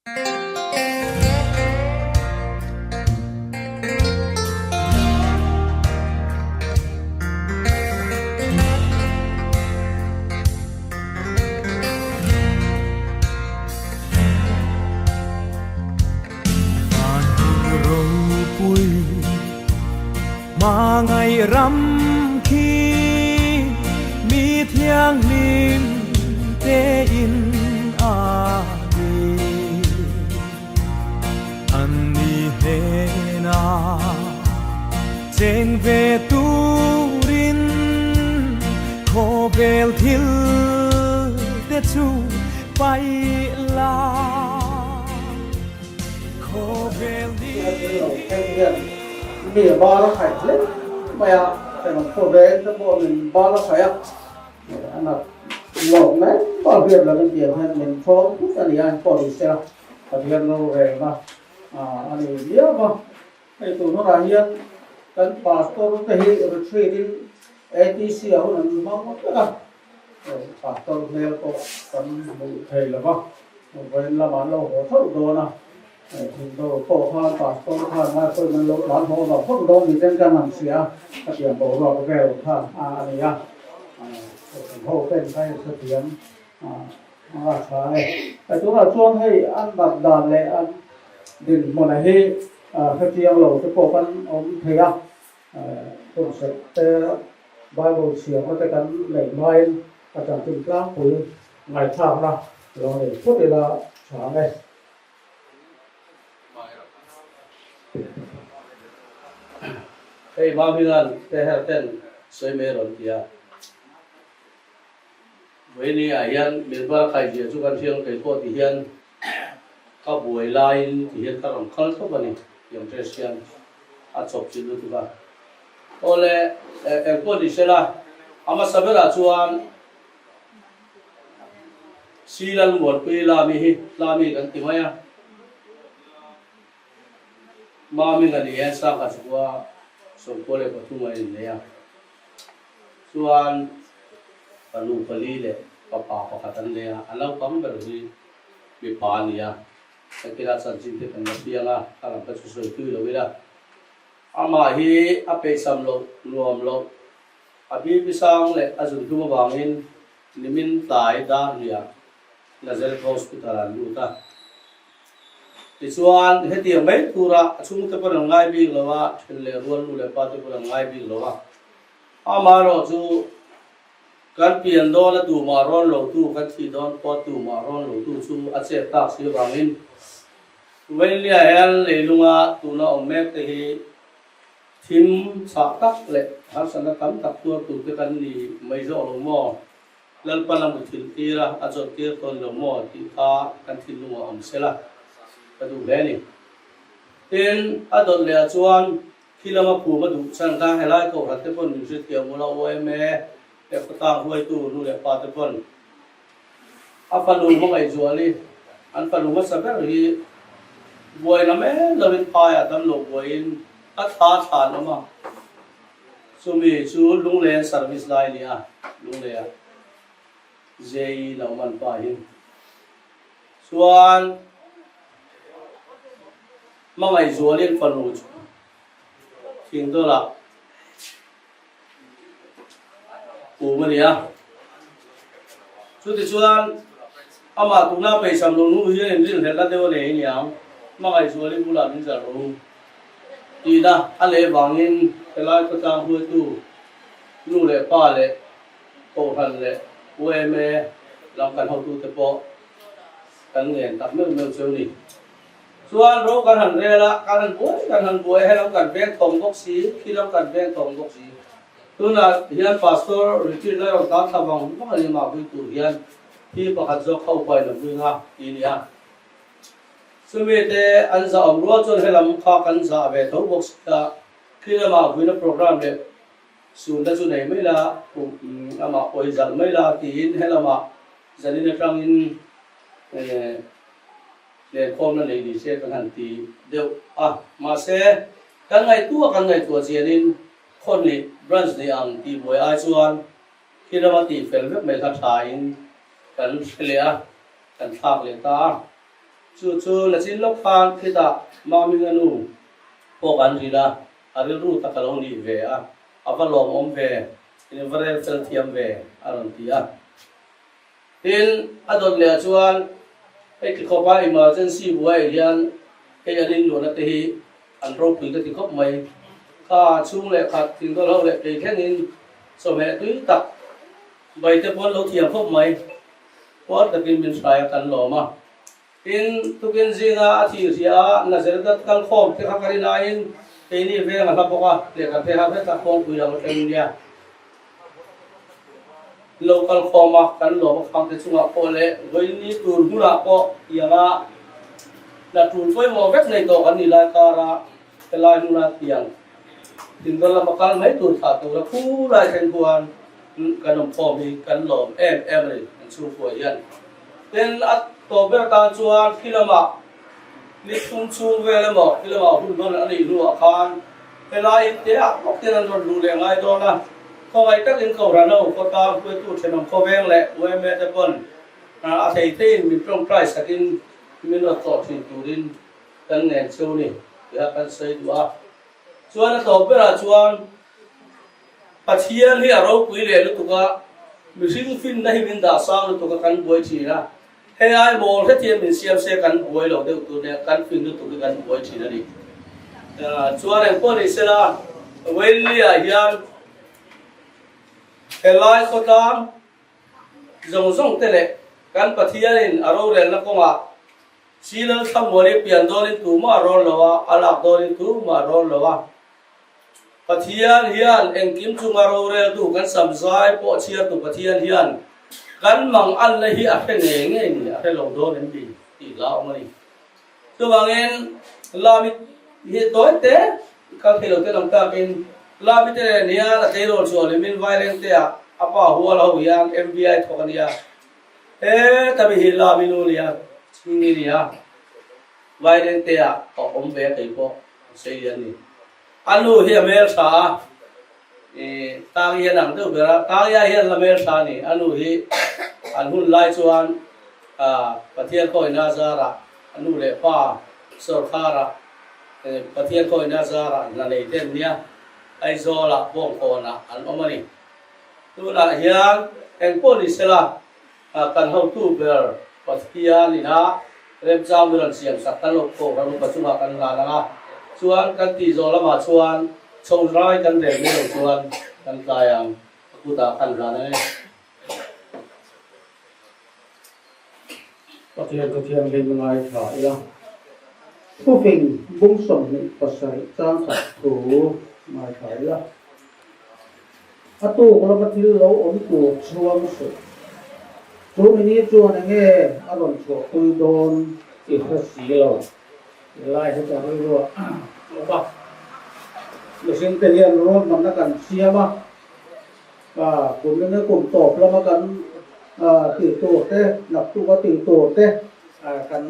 mà ngày rằm khi mi thiêng liêng tê in a đi anh đi hè na trên về tu rin khô bèl thil tê chu bay la khô bèl đi Mì ba nó phải lên mày à phải mà phổ biến cho bộ mình ba nó phải à ăn là lẩu đấy bảo việc là cái gì hơn mình phô chút anh ăn phô đi xe bảo việc nó về mà anh ấy biết mà cái tụi nó là hiền cái passport cái hi retreat ATC ở mình mong mất cả passport mail có cái thầy là mà bên là bán lẩu có thấu đồ nào thì tôi phổ than passport than mà tôi mình lẩu bán hồ là phổ đồ thì trên cái hàng xía cái tiền bổ vào cái về than anh ấy hồ tên cái sự kiện sai cái chỗ là chuông hay ăn bạc đàn lệ ăn đỉnh một này hay cái chiang lẩu cái cổ phân ông thầy à tôi sẽ Bible chiang có cái cắn lệ mai và chẳng tình cảm của ngày tháng nào rồi để phút thì là sáng này hey mamilan te ten soi me ron tia với ni hian min ba khai dia chu kan thiang kai ko ti hian ka buai line ti hian ka ron khal tho bani yam tresian a chok chi lu tu ba ole en ko di sela ama sabera chuan silal mot pe la mi kan ti maya mami ngani ya sa ka chwa so pole ko tu mai le ya chuan palu pali le papa pakatan le ya alau pam ber ri bi pa ni ya kila san jin te kan bia la kala ka su so tu lo ila ama hi ape sam lo nuam lo abi bi sang le azun tu ma bangin nimin tai da ria nazar hospital lu ta chuan he tiang mai tura chung te par ngai bi lowa le rual lu le pa te par ngai bi lowa ama ro chu kan pian do la tu ma ron lo tu kan thi don po tu ma ron lo tu chu a che ta si wangin wen lia hel le lunga tu na om mek te hi thim sa tak le har san kam tak tu tu te kan ni mai zo lo mo lal palam thil tira a zo tir ton lo mo ti ta kan thil lunga om sela du beni ten adon le chuan khilama pu ma du sang ka helai ko hatte pon ni se tiam mo lo me e pata huai tu nu le pa te pon apalu mo ngai zuali an palu ma saber hi boi na me lovin pa ya tam lo boin a tha no ma sumi chu lungle service line ya lungle ya jei na man pa hin chuan mangai zualin panu thing do la umania chu ti chuan ama tuna pe sam lo nu hi en rin hela de le niang mangai zualin bula min za ro ti da ale wangin elai ko ta hu tu nu le pa le ko han le we me lam kan ho tu te po kan ngen tak me me cheu ni chuan ro kan han rela kan han buai he lam kan beng thong gok si khi lam kan beng thong gok si tuna hian pastor retreat la ro ta thabang ma ni ma bi tu hian hi pakhat zo khau pai na buinga inia sumi te an za om ro chon he lam kha kan za ve tho gok ta khi lama buina program le sun da chu nei mai la ama oi zal mai la tin he lama zanin atang in le khom na nei di se kan han ti deu ma se kan ngai tu chianin khon ni branch ni ang ti boi a chuan khilama ti fel vek mai kha thain kan hlia kan thak le ta chu la chin lok pan khita ma mi nganu po kan ri la aril ru ta kalong ni ve a avalom om ve in varel fel thiam ve aron tia tin adon le chuan ei ki khopa emergency buai lian ei anin lo na te hi an ro pui ka ti khop mai kha chung le khat tin do lo le pe thenin so me tui tak bai te pon lo thiam khop mai por ta kin min sai kan lo ma in tukin zinga athi ria nazaret kal khom te kharina in ei ni ve nga boka le ka te ha ve ta khom pui lo tem nia local khoma kan lo khang te chunga ko le goi ni tur hula ko yanga la tur foi mo vek nei to kan ni la kara pelai nu na tiang tin dol la makal mai tur tha to la khu lai chen kuan kanom khom hi kan lom em ri an chu ko yan ten at to be ta chuan kilama li tung chu ve le mo kilama hun don ani lu khan pelai te a ko ten an ron lu le ngai do na không ai tất nhiên cầu ra đâu có ta với tụi trẻ nông khó ven lệ với mẹ ta con thầy thế mình trong trai sakin mình là tổ truyền tụ đến tân nền châu này để các xây đua chuan là tổ bây giờ chuan phát hiện hi ở đâu quý lệ lúc tụi mình sinh phim này mình đã sang lúc tụi căn buổi chỉ ra hay ai mong thế thì mình xem căn buổi rồi tụi này căn phim lúc tụi căn buổi chỉ ra đi chuan em có đi xem là với lia hiền helai khotam zong zong tele kan pathianin aro rel na konga silal thamori pian dorin tu ma ro lawa alak dorin tu ma ro lawa pathian hian engkim chunga ro rel tu kan samzai po chia tu pathian hian kan mang an la hi a he nge ni a he lo do nen bi ti lao mani tu wangen lamit hi toy te ka khelo te lam ta kin la mi te nia la te ro chu le min vai leng te a apa huwa la huyang mbi thokania tabi hi la mi nu lia chingi nia vai leng te a om be kai po sei yan ni anu hi mel sa ta hi nang tu bera ta ya hi la mel sa ni anu hi an hun lai chuan pathian ko ina zara anu le pa sarkara pathian ko ina zara na nei ten nia ai zo la bong ko na an omani tu na hian en police la kan ho tu ber pathian ni na rem jam ran siam sak kan lo ko ran pa chunga kan la la chuan kan ti zo la ma chuan chou rai kan re ni lo chuan kan tayang ku ta kan ra ne pathian lên ngai thả ya thu phình bung sổng ni pasai trang thật tu ngai thả ya atu ko la thil lo om tu chuang su chu ni chu na nge aron chu tu don ti kha si lo lai ha ta ro lo ba lo sin te hian ro man na kan sia ma kum ne kum top la ma kan ti to te nap tu ka ti to te kan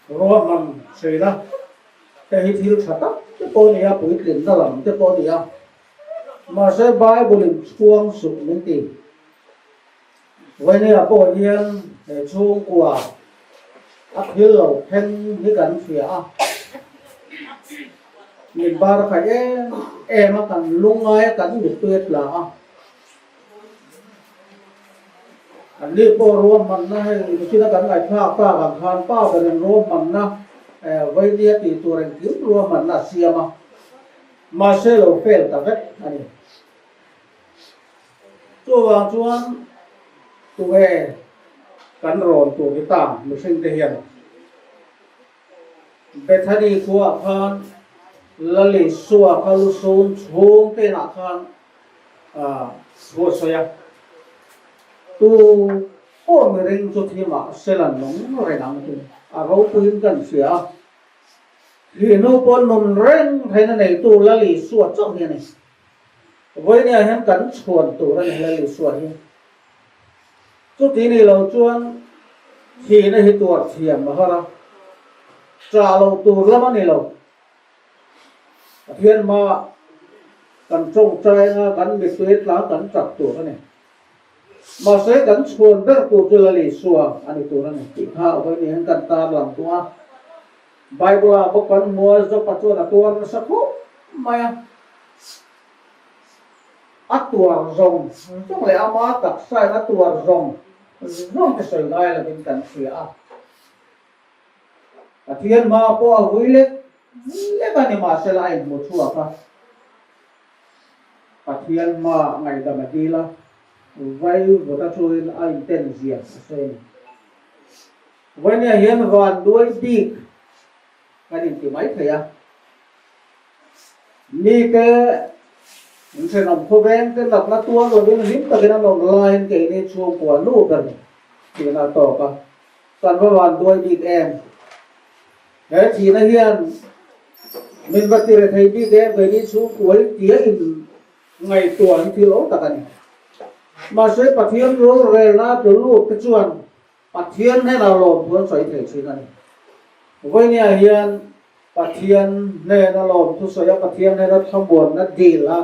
ro man sei na te hi thil thata te po ni a pui tin na lam te po ni a mà sẽ Bible chuang sụp nên tìm vậy nên là bộ nhiên để chuông của ác hiếu lầu khen với cảnh phía nhìn ba phải em mà cảnh lung ngay cảnh được tuyệt là anh đi bộ ruộng mình na hay khi nó cảnh lại pha bằng khan pha về ruộng mình na vậy đi thì tụi anh kiếm ruộng mình là xia mà sẽ lầu phèn ta vết anh chua vàng chuan tu về cắn ròn tu cái tạm một sinh thể hiện Bethany của khan lali xua kalusun chung tên là khan xua xoya tu ôm người ring cho thì mà sẽ là nóng rồi nóng thì rau pin cần xía thì nó còn nồng ring thấy nó này tu lali xua chọn như này với nhà hắn cắn chuồn tủ ra này là lì xuôi chút tí này lâu chuan thì nó hết tuột thiểm mà thôi trả lâu tủ lắm anh này lâu thiên mà cắn trông trai cắn biệt tuyết lá cắn chặt tủ ra này mà sẽ gắn chuồn rất cụ cho là lì xùa anh ấy tụi nó chỉ thao với những cần ta làm tua Bible là bốc quan mua cho bắt cho là tua nó sắc hút mà ắt tua rồng trong lại ama tập sai nó tua rồng cái sợi gai là bên cạnh phía thiên ma po vui lết lết anh mà sẽ lại một chùa thiên ma ngày đầm đi là vay của ta chơi anh tên gì xem vay nhà hiền hoàn đuôi đi cái điểm chỉ mấy thầy mi cái mình sẽ nằm phô ven cái lập nó tua rồi bên lít cái nó nằm lại cái này chuông của nụ gần thì là tổ cả toàn với hoàn đuôi đi em đấy thì nó hiền mình vật thì thấy đi em về đi xuống cuối tía ngày tuổi thì lỗ tất cả này mà sẽ bắt thiên rồi về là từ lúc cái chuồn bắt thiên hay là lồn muốn xoay thể suy này với nhà hiền bắt thiên này là lồn thu xoay bắt thiên này là không buồn nó gì là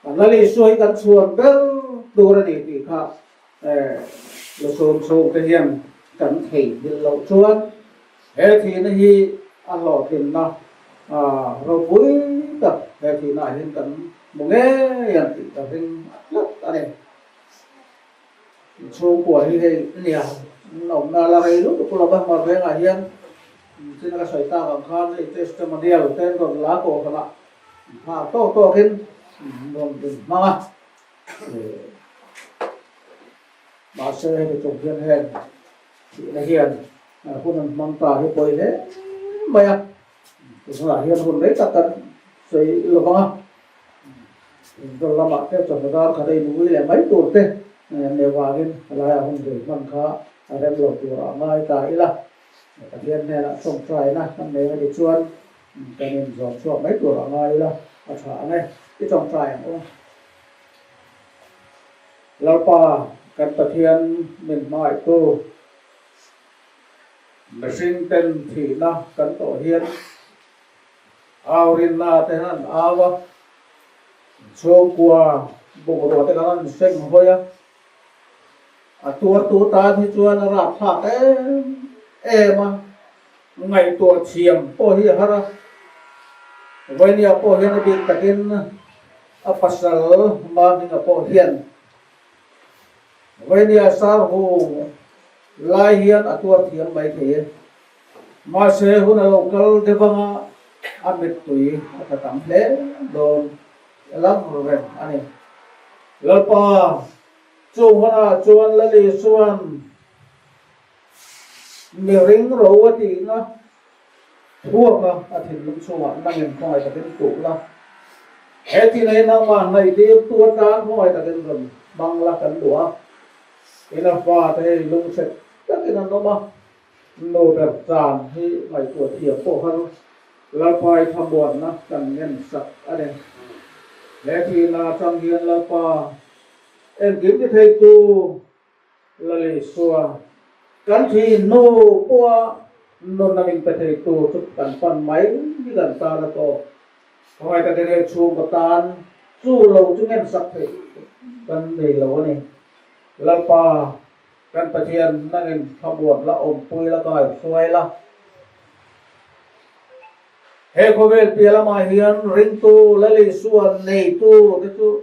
nó đi xoay cái chuồn cái đồ ra để thì khác là xôm cái hiền cẩn thị đi lỗ chuồn thế thì nó hi ăn lỗ thì nó rồi cuối tập thế thì lại hiền cẩn một nghe hiền thì tập hiền rất này số của như thế nhà nông là cái lúc củaเราบางวันngày hiền thì nó sợi ta bằng khan thì testimonial tên còn lá cổ còn lại to hơn còn mà bà sẽ cái trồng hiền hiền thì là hiềnคนมันตาให้ปล่อยเลยไม่ถึงlà hiềnคนđấy tất cả sợi là bằng rồi làm cái trồng ra cái đây núi là mấy tuổi thế nếu vàng là không được bằng khá đem lột của ngay tại là thiên này là trồng trái này năm nay thì chuan cái mình dọn cho mấy của ngay là thả này cái trồng trái không là pa cái thiên mình mãi tu là sinh tên thì na cái tổ hiền ao rin na thế nan ao xuống qua bộ đồ thế nan sinh thôi tua ta thì chua nó rạp phạt đấy mà ngày tua chiềm po hi hara vậy nè po hiền bị takin pasal mà đi po hiền vậy nè sao hồ lai hiền tua thiền mấy thế mà sẽ hôm nào local cái vang amit tui cái tấm lẽ đồ lắm rồi anh em lỡ pa chuan la li chuan mi ring ro ti na thua ka thin lum chuan nang en khoi ta den tu la he ti nei na ma nei ti tu ta khoi ta den rum bang la kan dua ina fa te lum set ta ti na no ma no ber chan hi mai tu thia po han la pai tham bon na kan ngen sak ade he ti na chang hian la pa em kiếm cái thầy tu là lì xua cắn thì nô qua nô na mình phải thầy tu chút cắn phần máy như gần ta là to hỏi ta đây chuông của tan chu lâu chúng em sắp thầy cắn đầy lâu này là pa cắn phải thiền na mình không buồn là ôm pui là còi xuôi là he có về tiền là mà hiền ring tu là lì xua này tu thế tu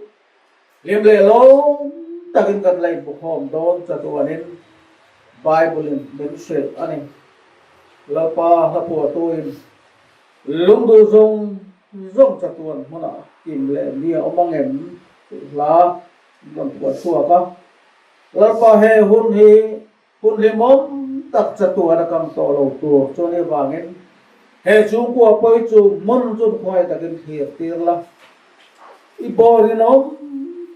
liêm lệ lâu ta cần lấy bộ hòm đón cho tôi nên Bible đến sửa anh em là pa hấp của tôi lúc đồ rong cho tôi mà nó tìm lệ nhiều ông bằng em là còn của xua cả là pa he hun hi mom tập cho tôi đã cầm tổ lầu tôi cho nên vàng em he chúng của bơi chúng môn chúng khoai ta cần thiệt tiền là ibo đi nó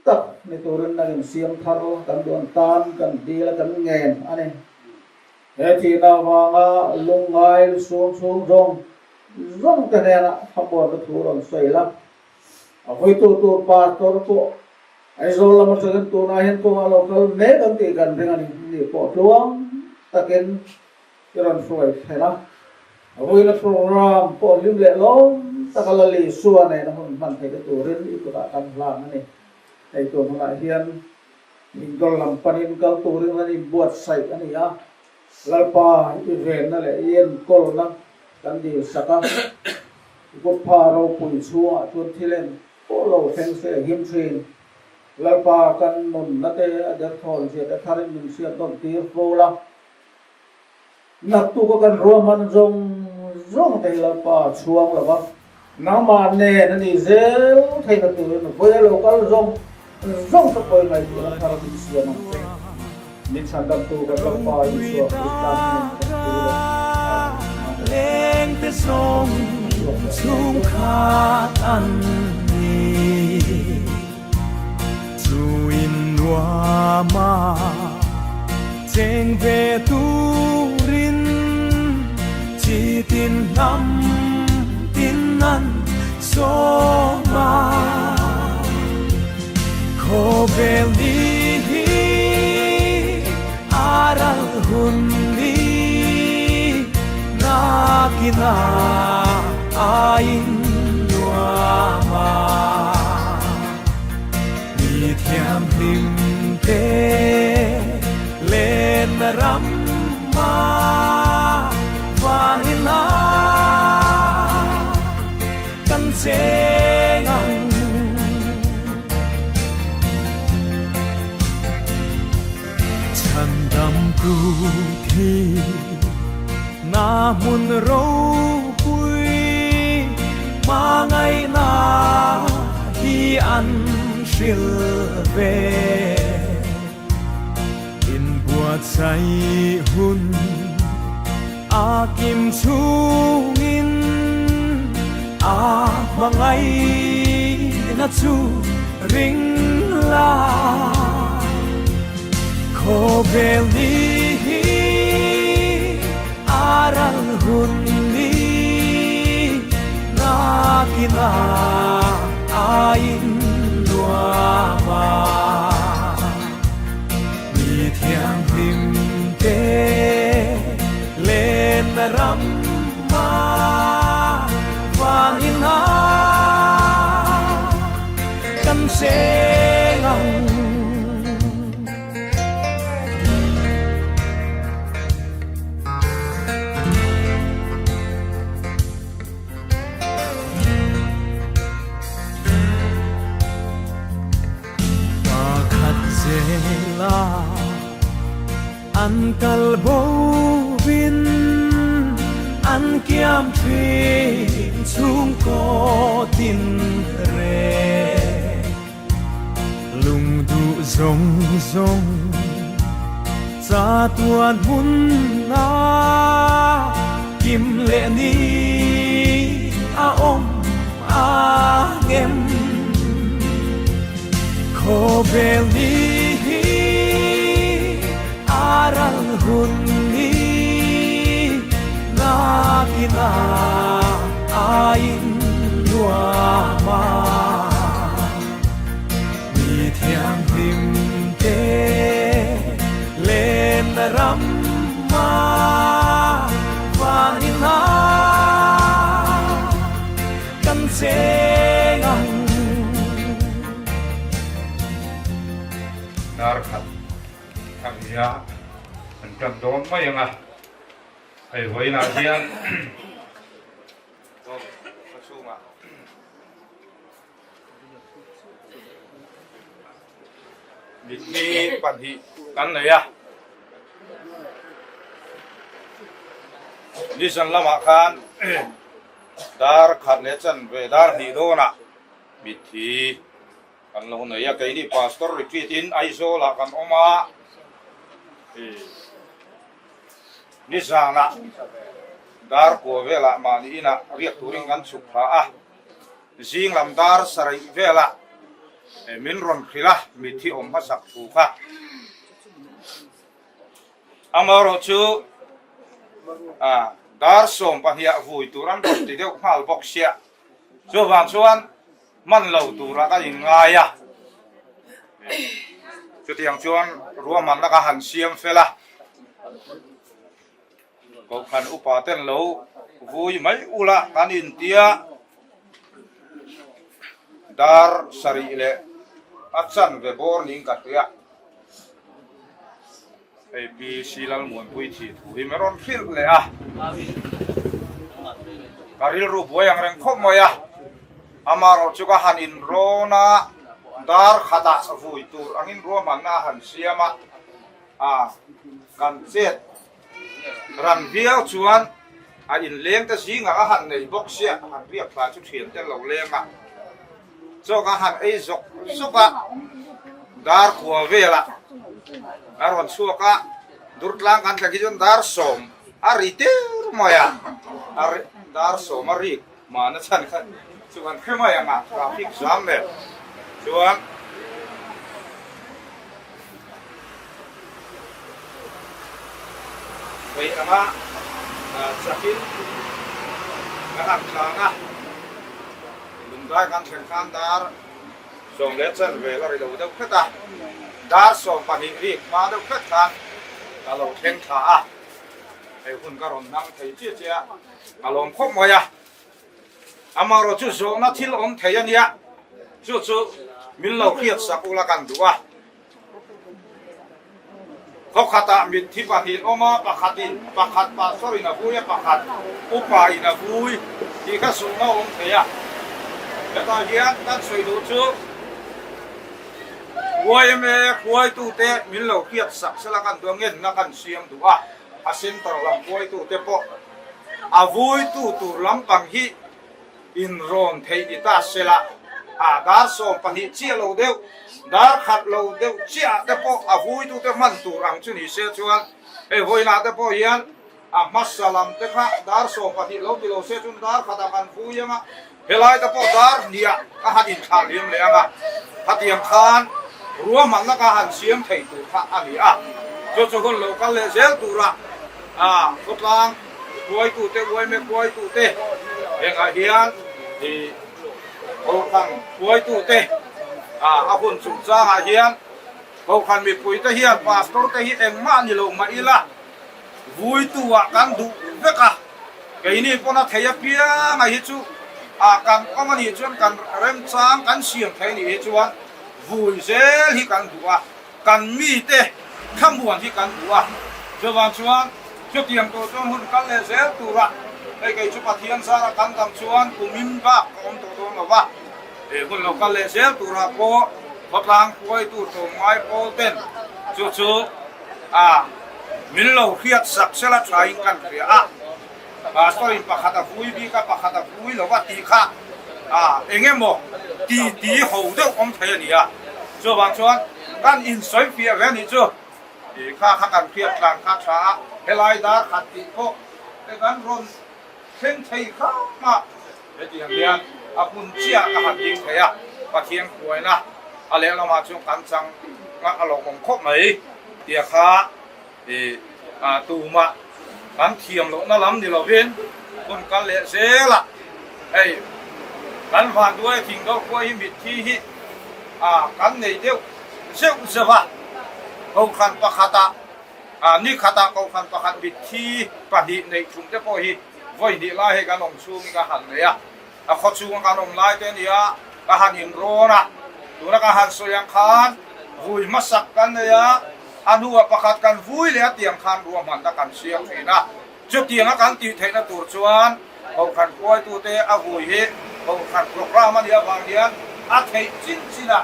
tập này tôi đang làm xiêm tharo cần đồn tan cần đi là cần nghèn anh em thế thì nào mà lung ngay xuống rong cái này là không bỏ được thủ đoạn xoay lắm với tôi ba tôi ai rồi là một số cái tôi này hiện tôi là local mấy công ty gần với anh đi bỏ luôn ta kiến cái đoạn xoay thế đó với là program bỏ liên lệ lắm ta cái là lì xua này nó không phải cái tôi đến đi của ta cần làm này thầy tôi lại hiền mình còn làm panin kal turin ani buat sai ani ya lalpa iren na le yen kol na kan di saka ko pharo pun chua chun thilen ko lo feng se him thin lalpa kan non na te adar thol se ta tharin min se don tir fola nak tu ko kan roman jong jong te lalpa chuang la ba na ma ne na ni zel thai na tu na boya lokal jong jong ta poi mai tu na thara bi sia na min san dam tu ka lalpa isu lên tới sông chung khát ăn ni dù in hoa mà trên về tu rin chỉ tin năm tin ăn số mà khó về đi aral hun kina ain nuama mi thiam lim te lên ram ma vanila kan sengang chandam ku thi na mun râu vui mà ngày na hi ăn siêu về in buat say hun a kim chung in a mà ngày na chu ring la khó về đi aral hunni na kina ain nuama mi thiang lim te lên ram ma vanina kan sengang an kalbo vin an kiam thuyền chung có tin re lung du rong rong za tuan mun na kim lệ ni a om a ngem khó về đi aral hunni na kina ain nuama mi thiang lim te lên ram ma vanina kan sengang narkat ya kan don mai nga ai hoi na hian don pasunga ni panhi kan ne ya ni san lama khan dar khat le chan ve dar ni do na bithi kan lo ne ya kai ni pastor retreat in aizo la kan oma ni sana dar ko vela ma ni ina riak turing kan supha a jing lam dar sarai vela min ron khila mi thi om ha sak thu kha amaro chu dar som pa hia vui turan bot ti deu mal boxia chu van chuan man lo tura ka in ngaya chu tiang chuan ruaman la ka han siam fela ko khan upa ten lo vui mai ula kan in tia dar sari le achan ve bor ning ka tia ปีศิลล์มวนปุยที่ถูกไม่ร้อนฟิลเลยอ่ะการิลรูปวยอย่างเร่งคบมวยอ่ะอามาเราจุกหันอินโรนาดาร์ขัดฟุยตูอังอินรัวมันน่าหันเสียมากันเจ็ดรันเบียวชวนอินเลี้ยงแต่สิงห์หันในบ็อกเสียหันเรียกปลาชุดเขียนแต่เราเลี้ยงอ่ะจุกหันไอ้จกสุกะดาร์ขัวเวล่ะarwan suka durtlang kan kaki jon darsom aritir moya darsom arik mana chan kan cuman kemaya nga traffic jam le cuman wei ama sakin ngaham changa lungdai kan thengkan dar song le chen ve la ri do da khata dar so pani rik ma do khat kan alo theng tha a ai hun ka ron nang thei che che alom khop moya amaro chu so na thil om thei ania chu min lo khiat sakula kan duwa khop khata mit thi pa hin oma pakhatin pakhat pa sorry na buya pakhat upa ina bui ti ka su na om thei a ta hian kan soi du chu quay me quay tu te min lo khiat sak sala kan do ngen na kan siam du a asin tar lam quay tu te po avui tu lam pang hi in ron thei ita sela dar som pani chia lo deu dar khat lo deu chia te po avui tu te man tu rang chu ni se chuan e hoina te po hian masalam te kha dar som pani lo ti lo se chun dar khata kan fu yanga helai te po dar nia a hadin thal liam le anga hatiam khanรัวมันนักอาหารเสียมไทยตัวข้าอันนี้จุดคนโลกันเลยเซลตัวละกบลางกล้วยตัวเตะกล้วยไม่กล้วยตัวเตะเองอาเฮียนที่เขาขังกล้วยตัวเตะอาคนสุดจ้าอาเฮียนเขาขันมีปุ๋ยเตะเฮียนพาสตอร์เตะเฮียนเองมานี่ลงมาอีละวุ้ยตัวกันดูเด็กไอ้นี่พวกนั้นเทียบเพียงไอ้จู่กันก็มันนี่จวนกันเริ่มสร้างกันเสียงไทยนี่จวนvui dễ hi kan dua kan mi te kham buan hi kan dua cho van chuan cho tiang to chon hun kan le zel tu ra kai chu pathian sara kan tam chuan kumim ba kom to ma wa hun lo kan le zel tu ra po patlang koi tu to mai po ten chu min lo khiat sak sela trying kan ria story pakhata vui bi ka pakhata vui lo wa ti kha engemo ti ho de om thai ni a cho bang chuan kan in soi fia ve ni chu kha kan khiat tlang kha tha helai da khat ti ko te kan ron theng thei kha ma e ti hian apun chia ka han ding thei a pathian khuai na ale la ma chu kan chang nga alo kong khop mai tia kha tu ma kan thiam lo na lam ni lo ven kun kan le se la ei kan vanด้วยทิ้งดอกกล้วยมิดที่ฮิกันในเดียวเสี้ยวเสียวเขาขันปะขัดนี่ขัดเขาขันปะขัดมิดที่ปะดิในชุมเจ้าพ่อฮิวันนี้ไล่ให้กันลงชูมีกันหันเลยเขาชูกันลงไล่เต็มเนี่ยกันหันอินโรนะตัวนักหันสยังขันวุ้ยมาสักกันเนี่ยหัวปะขัดกันวุ้ยเลยเตียงขันรวมมันตะกันเสียงเห็นนะจุดเตียงกันตีเทนตัวชวนเขาขันกล้วยตัวเตะวุ้ยเขาขันโปรแกรมมันเดียวบางเดียนเทจินจินะ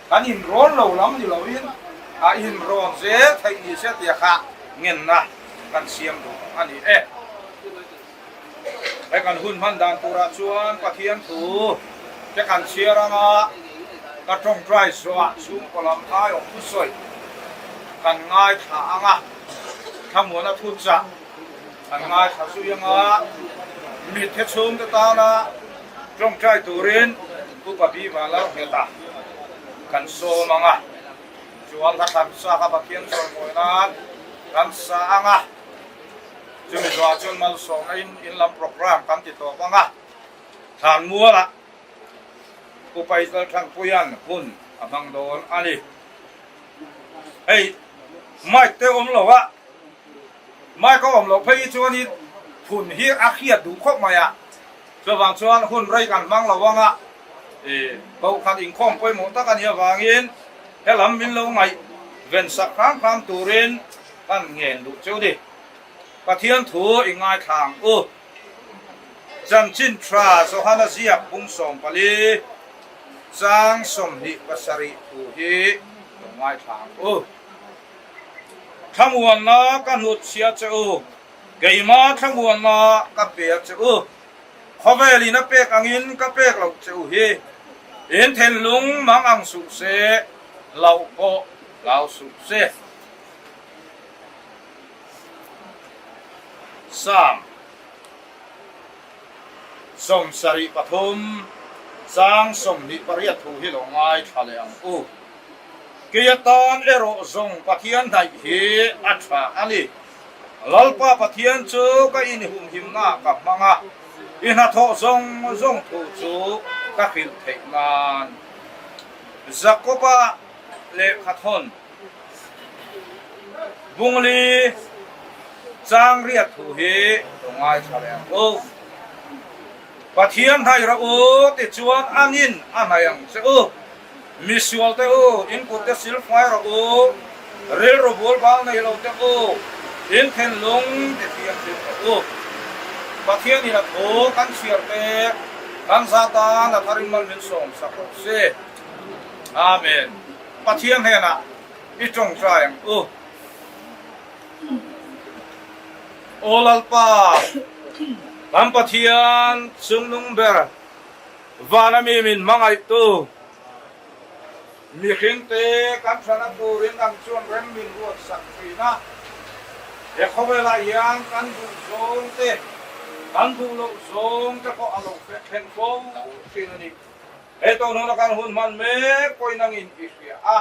กันอินร้อนเราล้ำอยู่เราอินร้อนเสียไทยนี่เสียเตียค่ะเงินนะกันเสียงดูอันนี้ไอ้กันหุ่นพันดานตุราชวนปะเทียนถูจะกันเชียร์มาก็ต้องใจสวะชุ่มกลำท้ายออกผู้สวยกันง่ายทางทำหัวนัทุนจะกันง่ายทางสุยังมีเทชุมตานะต้องใจตัวเรียนผู้ปฏิบัติแล้วเหตุกันโซมังชวนกันสากับปะเทียนโซมวยนั้นกันสางจะมีตัวชนมาส่งอินลำโปรแกรมกันติดต่อบ้างทานมัวละกูไปตะทางปุยันคุณบังโดนอันนี้เฮ้ยไม่เตะอมหรอวะไม่ก็อมหรอกพี่ชวนนี้คุณเฮียอาเขียดดูครบมาส่วนบางชวนคุณไรกันบ้างหรอวะเขาขัดอิงข้อมไปหมดตะกันเฮียบางอินเฮลัมมินโลไง ven sak kham turin kan ngen lu cheu di pathian thu ingai thang u chan chin tra so hana zia bung som pali sang som hi pasari thu hi ngai thang u thamuan na kan hut sia cheu geima thamuan na ka pe cheu khoweli na pe kangin ka pe lo cheu hi in then lung mang ang su se lau ko lau su se sam som sari pathum sang som ni pariat thu hi lo ngai thaleang u kiyatan ero zong pathian dai hi atha ali lalpa pathian chu ka in hum him na ka manga ina tho zong zong thu chu ka khil thei man zakopa le khathon bungli chang riat thu hi ngai thaleang o pathian thai ra o te chuan angin anayang se o misual te o in ko te sil fai ra o rel ro bol bal nei lo te o in then long te thiam te o pathian ni la o kan siar te kan sata na tharin mal min som sakro se amen pathian he na I trong trai o olalpa lam pathian sungnung ber vana mi min mangai tu mi khing te kan thana turin ang chuan rem min ruat sak na e khowela yang kan du zong te kan du lo zong te ko alo phen ko sinani e to no kan hun man me koi nang in isya a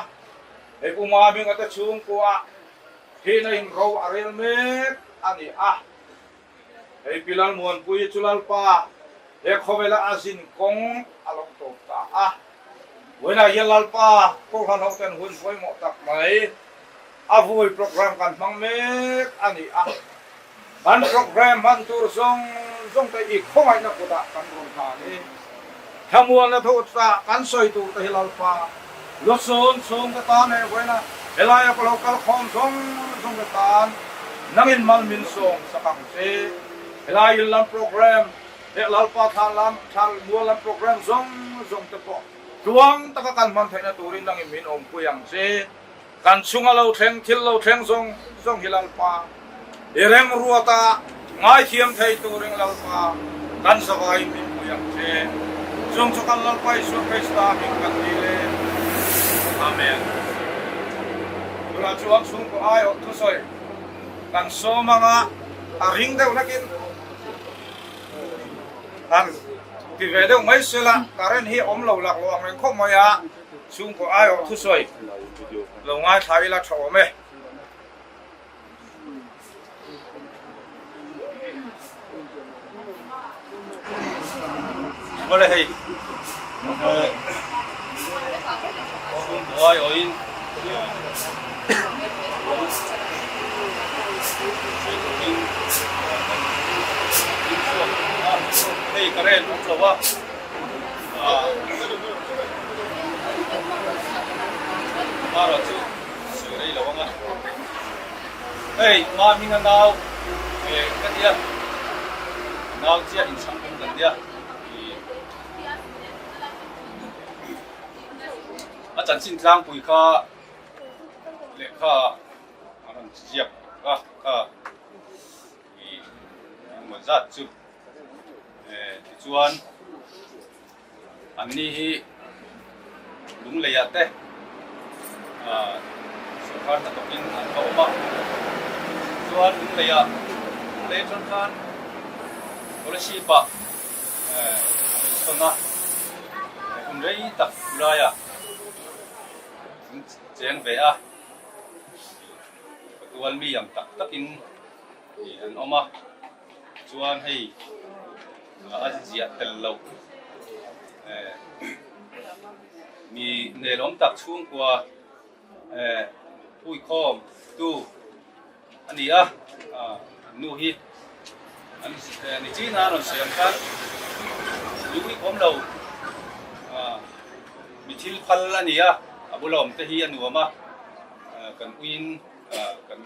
e kuma bing ata chung ko a hina in ro arel me ani a e pilal muan pui chulal pa e khowela asin kong along to ta a wena yelal pa ko han hoten hun foi mo tak mai avoi program kan mang me ani a ban program ban tur song te I khomai na kuda kan ron tha ni thamuan na tho ta kan soi tu ta hilal pa lo son song ta ta ne wena elaya ko lokal khom song ta tan nangin mal min song sakang se elaya lam program e lalpa thalam thal mualam program zong te po tuang takakan man thaina turin nang min om puyang se kan chungalo theng thil lo theng zong hilal pa erem ruata ngai thiam thei turing lalpa kan sawai min puyang se zong chakal lalpa isu krista min kan dile amen ula chuang sung ko ayo tu soi kan so manga aring deu nakin kan ti ve deu mai sela karen hi om lo lak lo ang khom maya sung ko ayo tu soi lo ngai thai la tho me boleh hei oi oi hei karen lo wa maro chu suri lo nga hei ma minga nau ka dia nau chia in sang kan dia chan sin tlang pui kha le kha aron jiap kha I mo zat chu chuan an ni hi lung le ya te so khan ta tokin an ko ma chuan lung le ya le chon khan ora si pa sona kun rei tak la ya cheng ve a tuan mi yang tak takin an oma chuan hei azia tel lo mi ne lom tak chung kwa pui khom tu ani a nu hi an ni chi na ron sem kan lui khom lo mi thil phal ani a abulom te hi anu ma kan win kan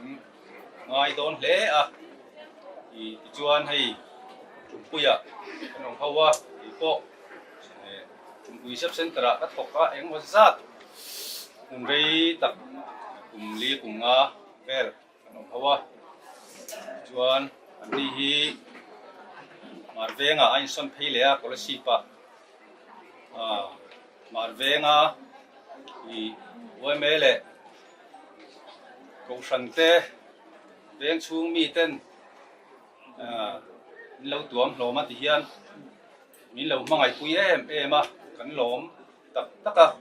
ngai don hle a i chuan hei chumpuya kan ong hawa i po chumpui sep sentra ka thoka eng wazat kum rei tak kum li kum nga vel kan ong hawa chuan an ni hi marvenga ain son phei a kolasi pa marvenga i mele cầu sân tê tiếng chuông mi tên lâu tuồng lỗ mà thì hiền mi lâu mà ngày cuối em mà cắn lỗ tập tất cả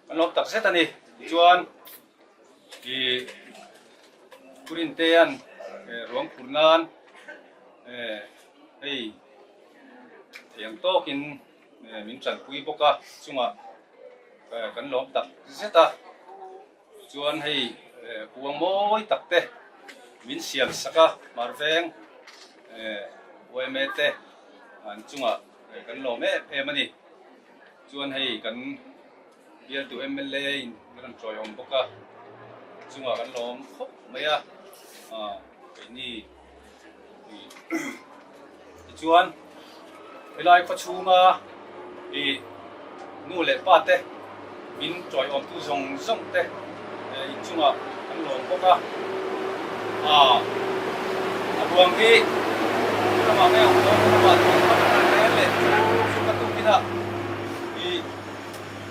cắn lỗ tập xét anh đi chuan thì kurin tên ruộng phun ngan hey tiếng to kinh mình chẳng quý bốc à chung à cắn lỗ tập xét ta chuan hey buang moi takte min siam saka marveng OMT an chunga kan lo me emani chuan hei kan bial tu MLA in kan troi om boka chunga kan lom khop maya cái ni chuan elai ko chunga i nu le pa te min troi om tu zong zong te chunga kan lom boka buang hi nama me ang lo nama le suka tu kita i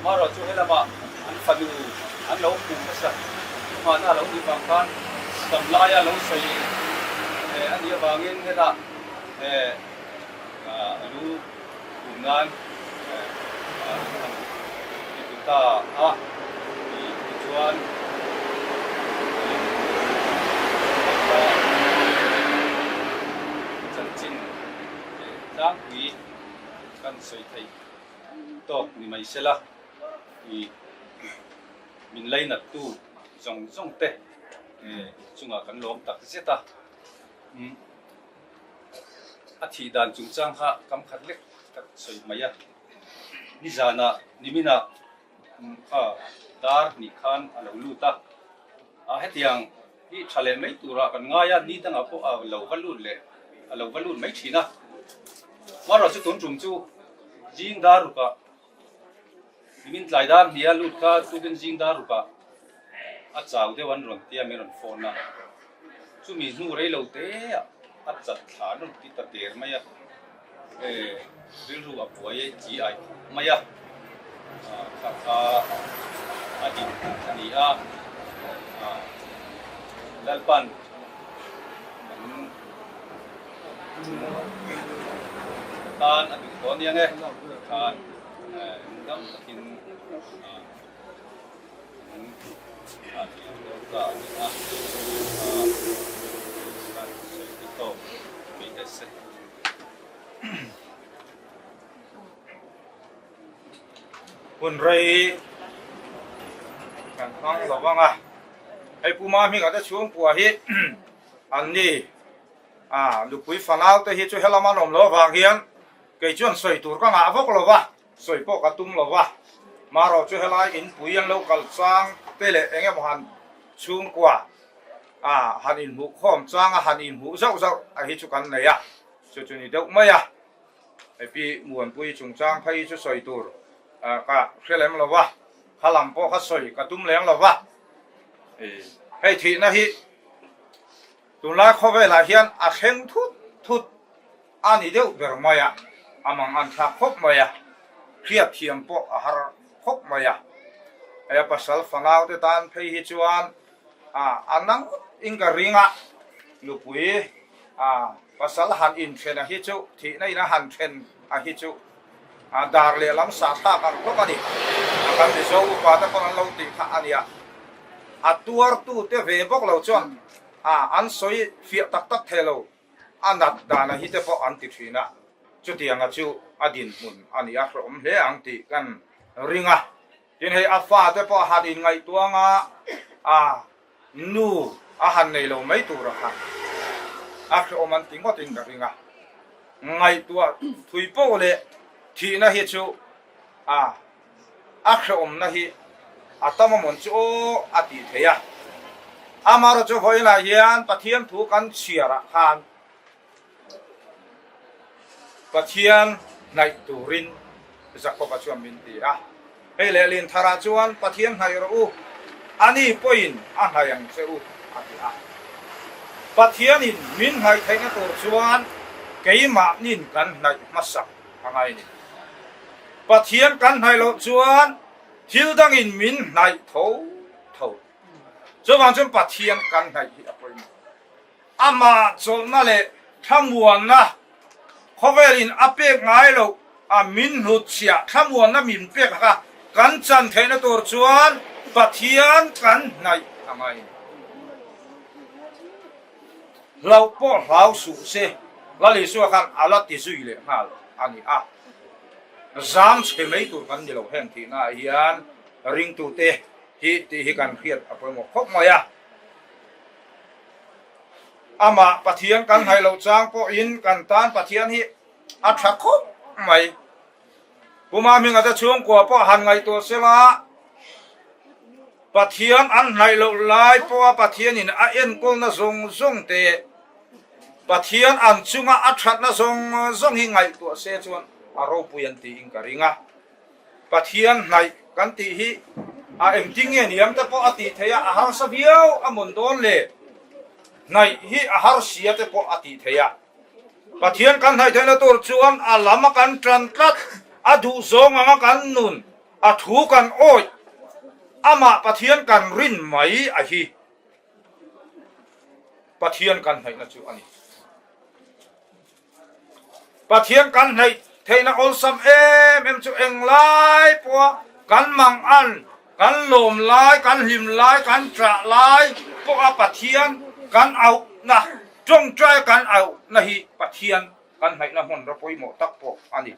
maro chu hela ba an fanu an lo ku sa ma na lo di bang kan dam la ya lo sei an ya bangin hela lu kungan kita di tujuan đang quý căn soi thấy to ni mai sela i min lấy nát tu zong zong te chunga kan lom tak zeta a thi dan chung chang ha kam khat lek tak soi maya ni zana ni mina dar ni khan alo lu ta a hetiang hi thale mai tura kan nga ya ni tang apo lo valun le alo valun mai thina maro chu tun chum chu jing dar rupa min tlai dar dia lut ka tu gen jing dar rupa a chau de wan ron tia me ron phone na chu mi nu rei lo te a chat thla ron ti ta ter maya ril ru a puai ji ai maya kha adi ani a lalpan kan aduh kon yang kan ngam takin itu BS pun rai kan kang lawang ai puma mi ada chuang puah hi an ni lupui fanal te hi chu helama nom lo wang hian cái chuyện soi tur ka ngã vốc lo wa soi po ka tum lo wa maro chu helai in puiang lo kal sang tele enge mohan chung kwa han in hu khom chang han in hu zau zau hi chu kan nei chu chu ni deuh mai ai pi muan pui chung chang phai chu soi tur ka khelem lo wa halam po ka soi ka tum leng lo wa hei thi na hi tun la kho ve la hian a kheng thut thut ani deuh ber mai amang an tha khop maya khiap thiam po a har khop maya aya pasal fanau te tan phei hi chuan anang inga ringa lupui pasal han in thena hi chu thi nei na han then a hi chu dar le lam sa tha kan ko ani kan de zo pa ta kon lo ti kha ania atuar tu te ve bok lo chuan an soi fia tak tak thelo anat dana hi te po an ti thina chu tianga chu adin mun ani a rom hle ang ti kan ringa tin hei afa te po hadin ngai tuanga nu a han nei lo mai tu ra kha a rom an ting ko ting ka ringa ngai tua thui po le thi na hi chu a rom na hi atama mon chu ati theya amar cho hoi la hian pathian thu kan chiara khan pathian nai turin zakko pa chuan min ti a hele lin thara chuan pathian nai ro ani point a hayang cheu ati a pathian in min nai thaina tur chuan keima nin kan nai masak angai ni pathian kan nai lo chuan thil dang in min nai tho tho cho wang chuan pathian kan nai hi apoi ama chol na le thamuan na khovelin apek ngai lo a min hut chia thamuan na min pek ha kan chan thaina tur chuan pathian kan nai angai lau po lau su se la li su khan ala ti zui le hal ani a zam che mei tur kan ni lo heng ti na hian ring tu te hi kan khiat apoi mo khop mo ya ama pathian kan hai lo chang po in kan tan pathian hi a tha khop mai puma mi nga ta chung ko po han ngai to sela pathian an hai lo lai po pathian in a en kol na zong zong te pathian an chunga a that na zong zong hi ngai to se chuan a ro puyan ti ing karinga pathian nai kan ti hi a em ting nge niam ta po ati theya a har sa biao a mon don le nai hi a har sia te po ati theya pathian kan hai thena tur chuan a lama kan tran tlat a du zong anga kan nun a thu kan oi ama pathian kan rin mai a hi pathian kan hai na chu ani pathian kan hai theina ol sam em chu eng lai po kan mang an kan lom lai kan him lai kan tra lai po a pathian kan au na trong trai kan au na hi pathian kan hai na hon ra poi mo tak po ani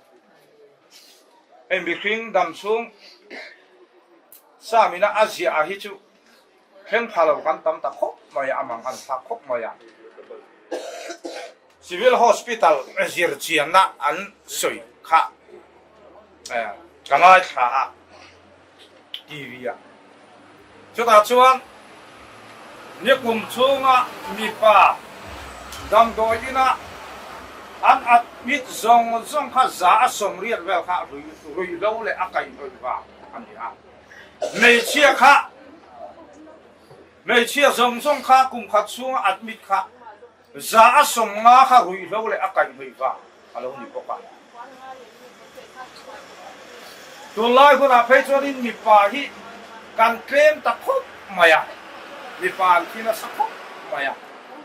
em bi khing dam sung sa mina asia a hi chu heng phalo kan tam ta khop maya amang an ta khop maya civil hospital zir chian na an soi kha kanai kha tv ya chuta chuan ni kum chunga mi pa dam do ina an at mit zong zong kha za som riat wel kha rui lo le akai oi ba an ni a mei chia zong zong kha kum kha chunga admit kha za som nga kha rui lo le akai oi ba alo ni ko pa tu lai ko na phei chorin mi pa hi kan claim ta khop maya mi pa ki na sa khop maya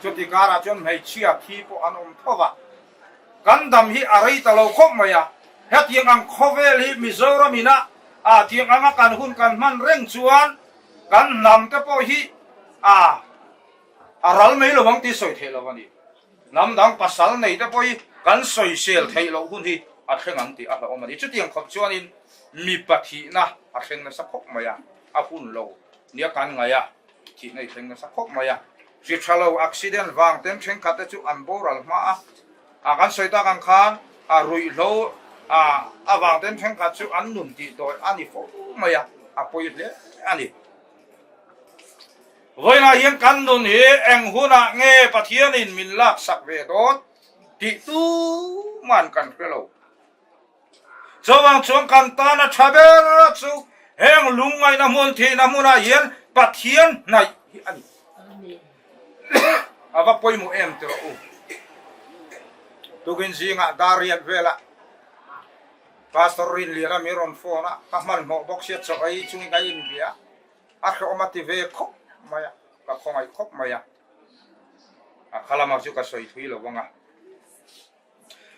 choti kara chon mei chia thi po anom thowa kan dam hi arai ta lo khop maya het yang ang khovel hi mizoram ina a tiang anga kan hun kan man reng chuan kan nam te po hi aral mei lo bang ti soi the lo wani nam dang pasal nei te po hi kan soi sel thei lo hun hi a thengang ti a lo mani chu tiang khop chuan in mi pathi na a theng na sa khop maya a hun lo nia kan ngaya thi nei theng na sa khop maya si thalo accident wang tem theng khat chu an boral ma a kan soi ta kan khan a rui lo a wang tem theng khat chu an nun ti doi ani fo maya a poi le ani voina hian kan nun hi eng huna nge pathian in min lak sak ve dot ti tu man kan khelo chawang chung kan ta na thaber chu heng lungai na mun thi na muna hian pathian nai hi ani ava poi mu em te u tugin zinga dariat vela pastorin lira miron fona kahmal mo boxiat so ai chung kai in bia a khomati ve khop maya ka khongai khop maya a khala ma chu ka soi thui lo wanga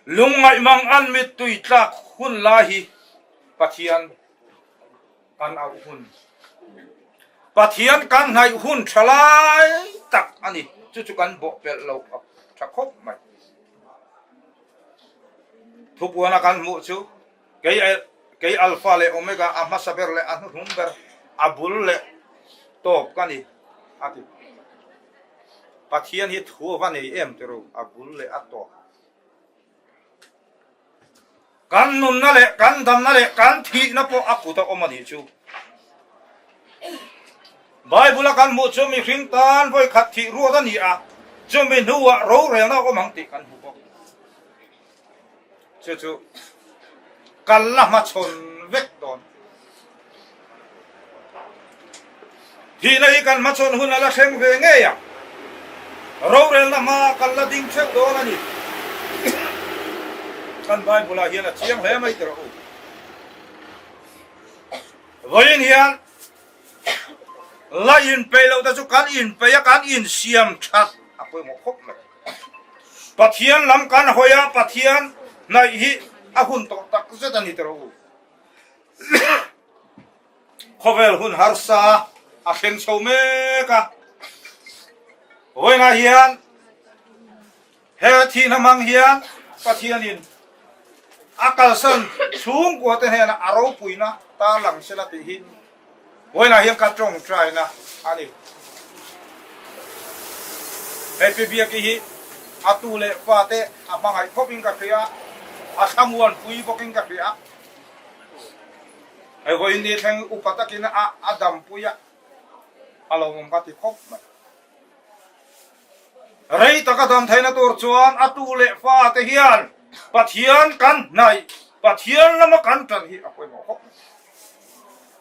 lungai mang an mit tui tlak hun lahi pathian kan au hun pathian kan nai hun thalai tak ani chu chu kan bo pel lo tha khop mai thupuana kan mu chu kei alpha le omega amma saber le an humber abul le top kani ati pathian hi thu vani em teru abul le ato kan nun na le kan dam na le kan thi na po aku ta omani chu Bible kan mu cho mi khring tan voi khat thi ru da ni a cho mi nuwa ro re na ko mang ti kan hu ko chu kan la ma chon vek don hi nei kan ma chon hun ala kheng ve nge ya ro re na ma kan la ding chek don ani kan Bible hian a chiang he mai tro voin hian la in pe lo ta chu kan in pe ya kan in siam that a poi mo khop mai pathian lam kan hoya pathian nai hi a hun to tak se ta ni tro khovel hun harsa a khen chou me ka voina hian he thi na mang hian pathian in akal san chung ko te hena aro puina ta lang se la ti hi voina hian ka trong trai na ani happy bia ki hi atule fate amangai khoping ka khia asamuan pui boking ka khia ai go indi thang upatakina adam puya along ka ti khop rei ta ka dam thaina tur chuan atule fate hian pathian kan nai pathian lama kan tan hi apoi mo khop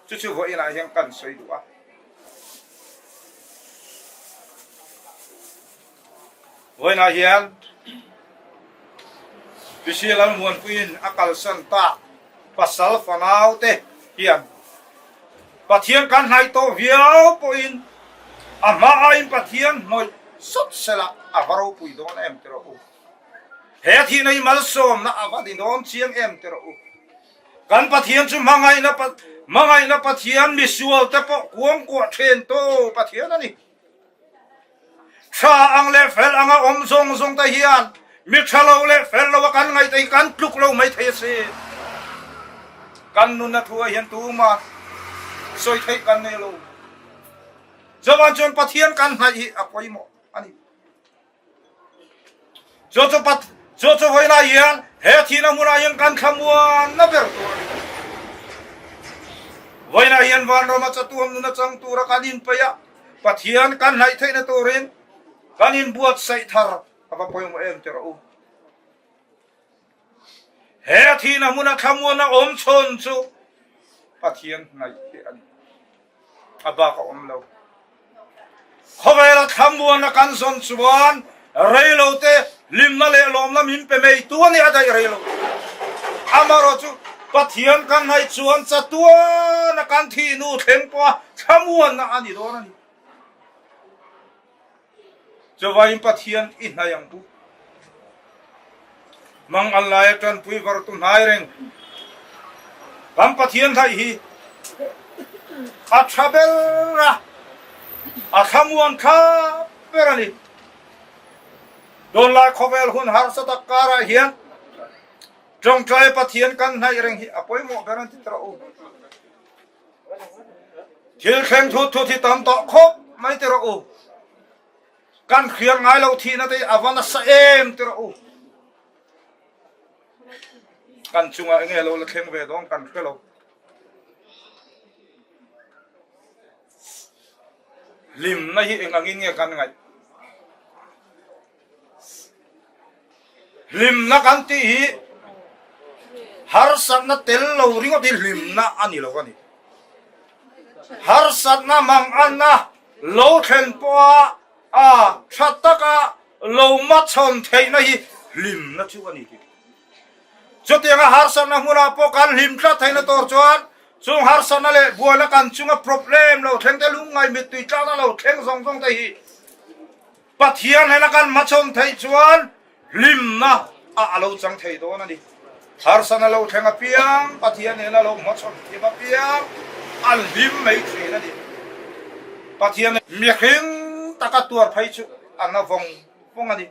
chu go ina hian kan soi du a voina hian bisilan muan puin akal san ta pasal fanau te hian pathian kan nai to viau poin ama ain pathian noi sot sela avaro pui don em tero he thi nei mal som na avadi don chiang em tero kan pathian chu mangai na pathian misual te po kuang ko then to pathian ani cha ang le fel anga om zong ta hian mi thalo le fel lo kan ngai tai kan pluk lo mai thei se kan nu na thua hian tu ma soi thei kan ne lo jawan chon pathian kan nai hi apoi mo ani jo hoina hian he thi na mura hian kan khamuan na ber to voina hian van ro ma chatuam nu na chang tu ra kanin pa ya pathian kan nai thei na to rin kanin buat sai thar apa poi mo em tero he thi na muna khamuan na om chon chu pathian nai te an aba ka om lo khowela khamuan na kan son chuan reilo te lim na le lom na min pe mei tu ni adai reilo amaro chu pathian kan nai chuan chatua na kan thi nu theng po khamuan na ani do na ni Jawain pathian in hayang bu mang Allah tan pui var tu naireng kam pathian thai hi achabera akhamuan kha perani don la khovel hun har sa takara hian trong trai pathian kan naireng hi apoi mo beran ti tra u thil khem thu thi tam to khop mai ti ra u kan khiang ngai lo thi na te avana sa em tero kan chunga nge lo la kheng ve dong kan khelo lim na hi engangin nge kan ngai lim na kan ti hi har sat na tel lo ringo ti lim na ani lo ani har sat na mang an na lo khen po chataka lo ma chon thei na hi lim na chu ani ti chotenga harsan na muna po kan lim tha thei na tor chuan chung harsan na le buala kan chunga problem lo theng te lungai mi tui cha na lo theng song song te hi pathian hena kan ma chon thei chuan lim na lo chang thei do na ni harsan na lo thenga piang pathian hena lo ma chon thi ba piang al lim mai thei na ni pathian mi khing taka tuar phai chu ana vong ani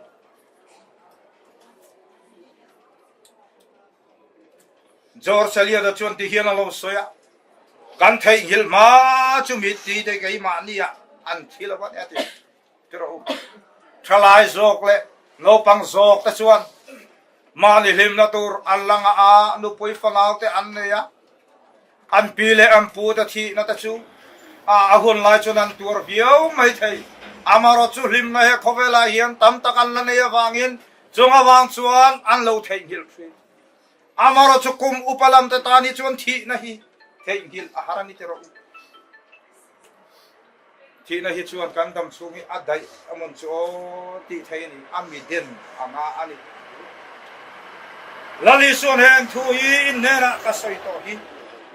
jor salia da chon ti hian lo soya kan thei hil ma chu mi ti de kai ma ni ya an thila wat ati tero thalai zok le no pang zok ta chuan ma ni lim na tur allanga nu poi fanau te an ne ya an pi le an pu ta thi na ta chu ahun lai chunan tur biau mai thei amaro chu hlim na he khovela hian tam takan la nei awangin chunga wang chuan an lo thei hil thri amaro chu kum upalam te tani chuan thi na hi thei hil aharani te ro thi na hi chuan kan dam chungi adai amon chu ti thei ni ami den ama ani lali suan hen thu hi in nena ka soi to hi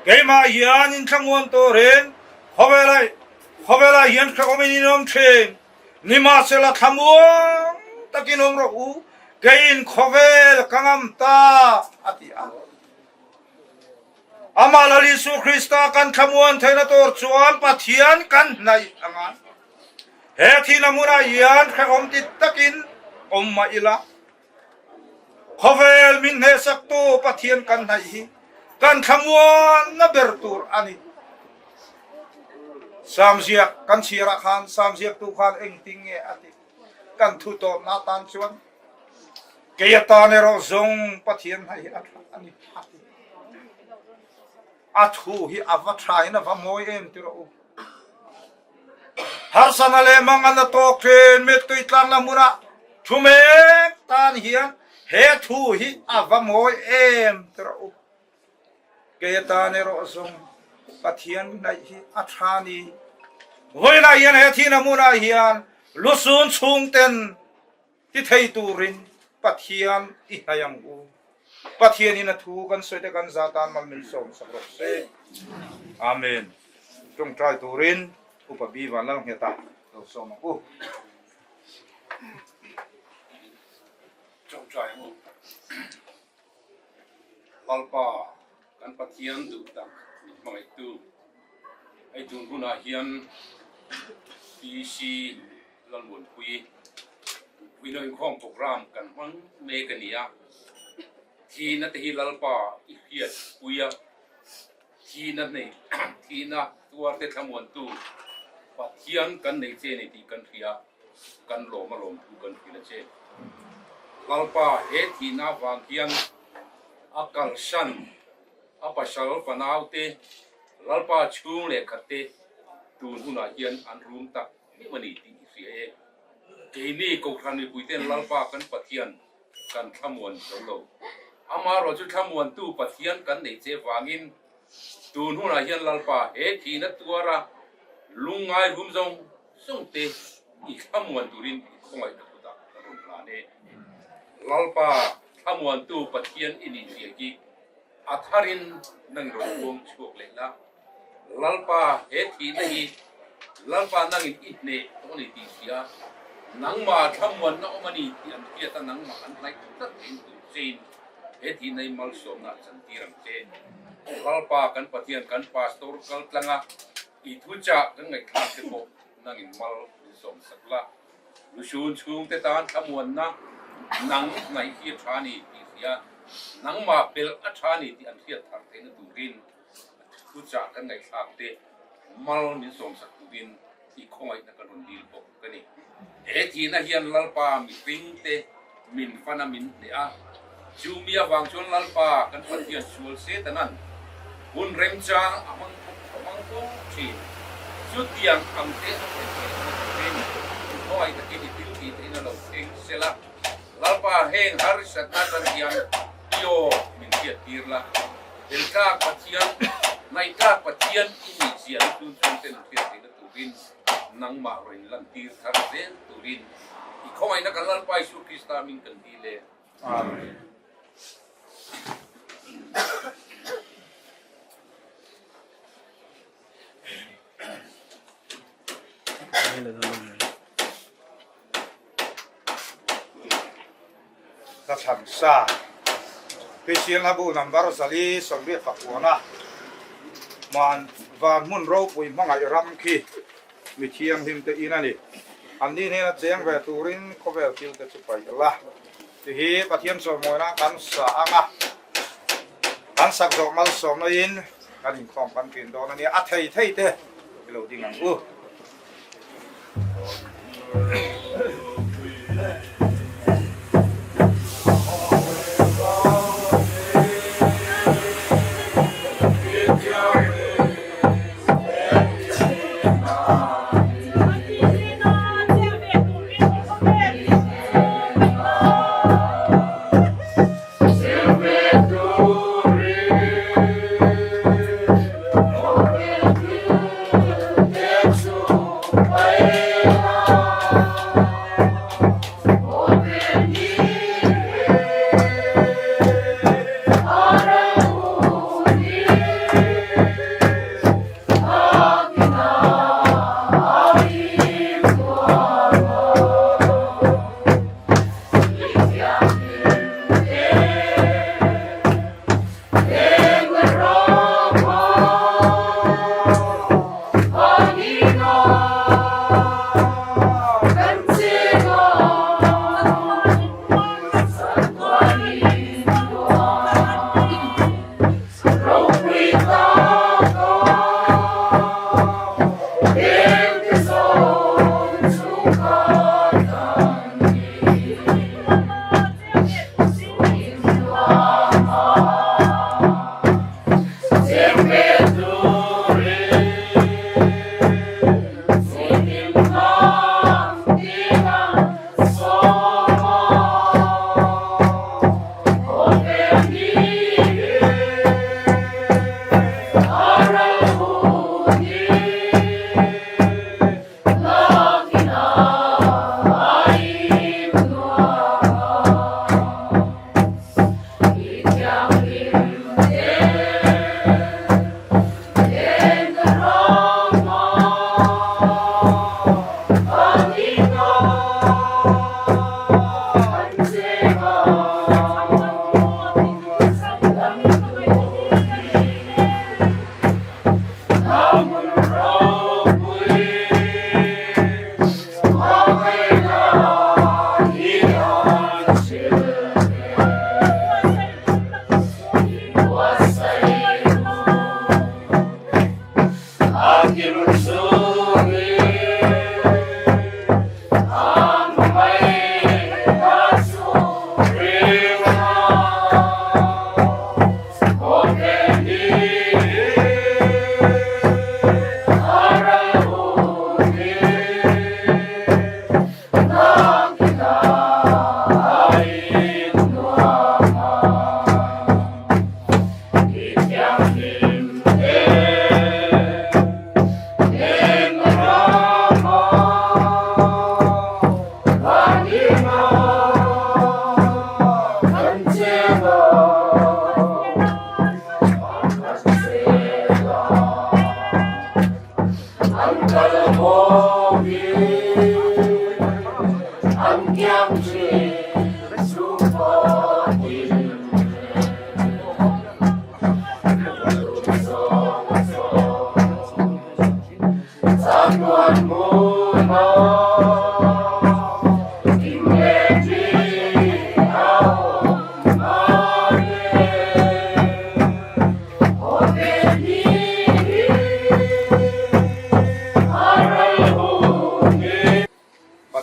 keima hian in thangwan to ren khobela hian kha omini nom theng nima sela thamuang takinom ro u kein khovel kangam ta atia ama lali su krista kan thamuan thaina tor chuan pathian kan nai anga he thina mura hian kha om ti takin omma ila khovel min ne sakto pathian kan nai hi kan thamuan na bertur ani samsiak kan sira khan samsiak tu khan eng tinge ati kan thu to na tan chuan kayata ne ro zong pathian hai ani athu hi avathai na va moi em ti ro har sanale mangana tok tren met tu itlang na mura thume tan hian he thu hi ava moi em ti ro kayata ne ro zong pathian nai hi athani hoina hian he thina muna hian lusun chung ten hi thei turin pathian I hayang u pathian ina thu kan soite kan zatan mal min som sakrok se amen tung trai turin upabi walang heta lo som u trong trai mu lalpa kan pathian du tak mai tu ai tun huna hian PC lan mun pui noi khong program kan hang me kania thi na te hi lalpa I hiat puya thi na nei thi na tuar te thamuan tu pathian kan nei che nei ti kan thia kan lo ma lom tu kan thila che lalpa he thi na wang hian akal san apasal panaute lalpa chung le khate tun huna hian an room tak ni mani ti ria keini ko thani puiten lalpa kan pathian kan thamuan solo ama ro chu thamuan tu pathian kan nei che wangin tun huna hian lalpa he thi na tuara lungai humjong sungte I thamuan turin khongai ta puta ron plane lalpa thamuan tu pathian ini ria ki atharin nang rong chuk le la lalpa he thi nahi lalpa nang I ne oni ti sia nang ma thamuan na omani ti an kia ta nang ma an lai ta in tu chain he thi nei mal som na chan ti rang che lalpa kan pathian kan pastor kal tlanga I thu cha kan ngai khak te ko nang in mal som sakla lu shun chung te tan thamuan na nang ngai hi thani ti sia nang ma pel athani ti an kia thar te na tu rin thu cha kan ngai khak te mal min som sak tu bin I khongai na kan ron dil bok kani he thi na hian lalpa mi ping te min fana min te a jumia wang chon lalpa kan pathian sul se tanan hun rem cha amang ko chi chutiang ang te hoi ta ki ti ti na lo eng sela lalpa heng har satatan hian yo min kia tirla el ka pathian nai ka pathian ini sian tun ten kia ti tu bin nang ma rin lan tir thar den turin I khomai na kan lalpa Isu Krista min kan dile amen ta chan sa Christian habu number sali sombe fakwana man van mun ro pui mangai ram khi mi thiam him te inani anni ne na cheng ve turin khovel til te chupai la ti hi pathian so moina kan sa anga kan sak zo mal som no in kan in khom kan pin do na ni a thei thei te lo ding ang u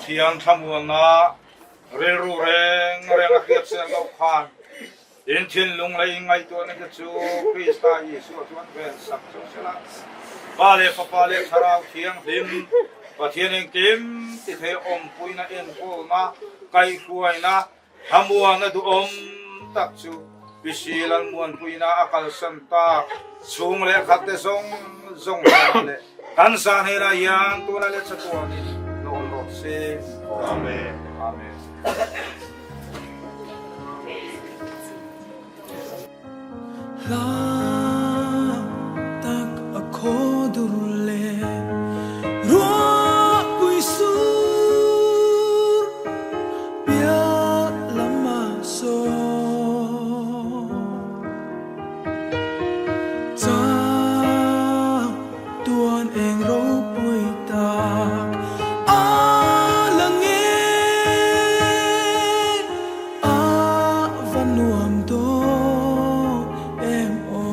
Pathian thamuanga reru reng reng akhiat sen lo khan in thin lung lai ngai to ne chu Krista Yesu chuan vel sak chu sela pale pale tharau thiang hlim Pathian eng kim ti the om puina en ko na kai khuaina thamuanga du om tak chu bisilan muan puina akal santa chung le khatte song zong le kan san hera yang tu na le chatuani Lord say amen amen La tak ako durle Rua puisur Pia lamaso Ta tuan eng ro puitak Alange Avanuam do em o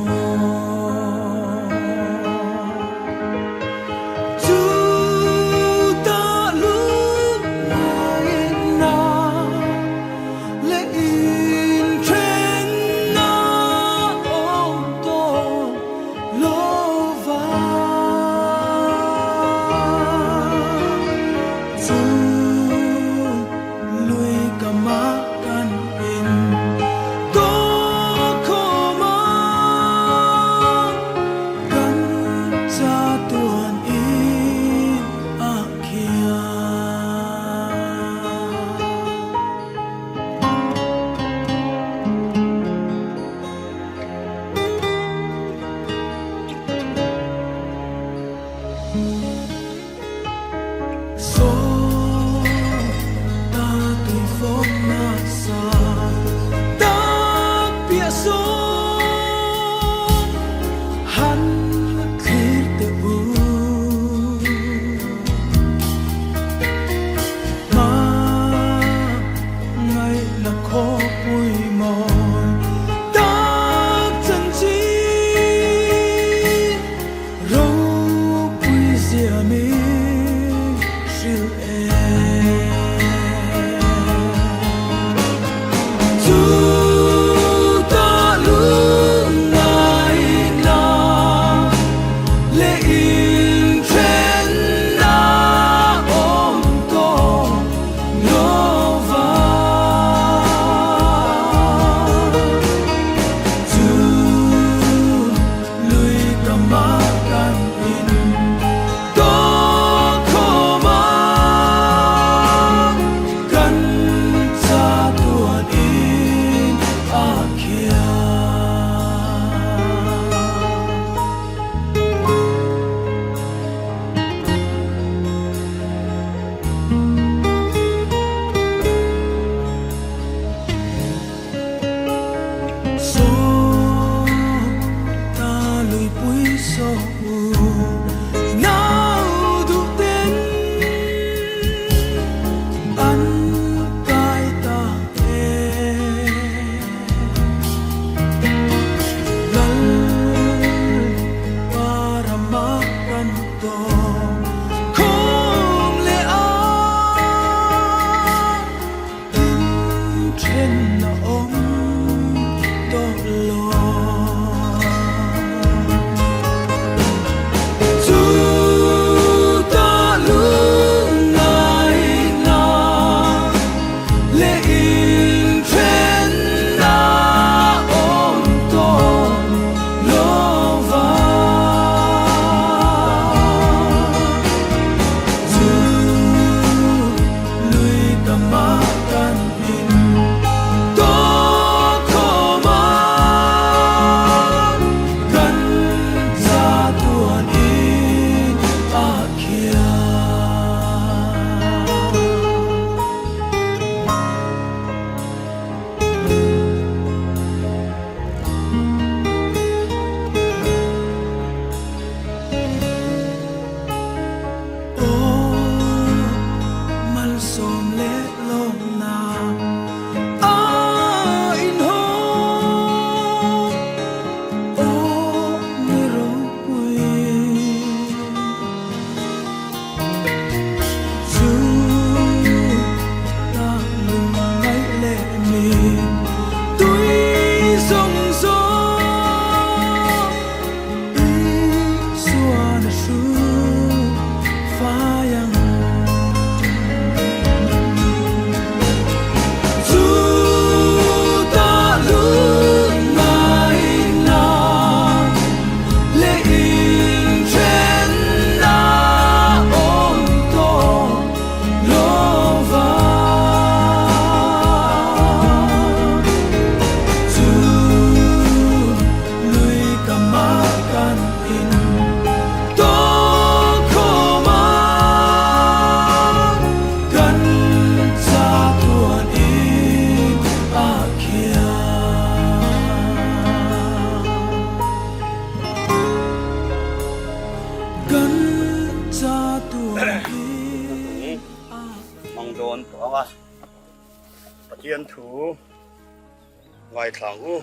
ngai thlang u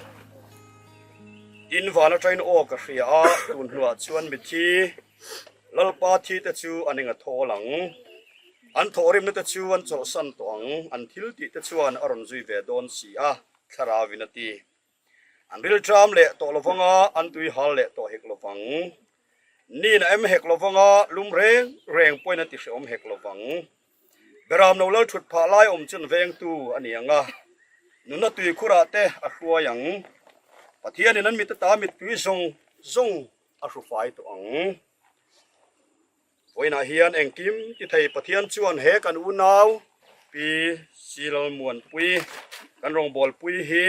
in vana train o ka hria a tun hnua chuan mi thi lalpa thi te chu aninga tholang an thorim na te chu an chaw san tong an thil ti te chuan aron zui ve don si a thara vinati an ril tram le to lovanga an tui hal le to hek lovang ni na em hek lovanga lum reng poina ti om hek lovang beram no lal thut pha lai om chun veng tu anianga nuna tui khura te a hruwa yang pathian in an mit ta mit tui zong a hru fai to ang voina hian engkim ti thei pathian chuan he kan u naw pi silal muan pui kan rong bol pui hi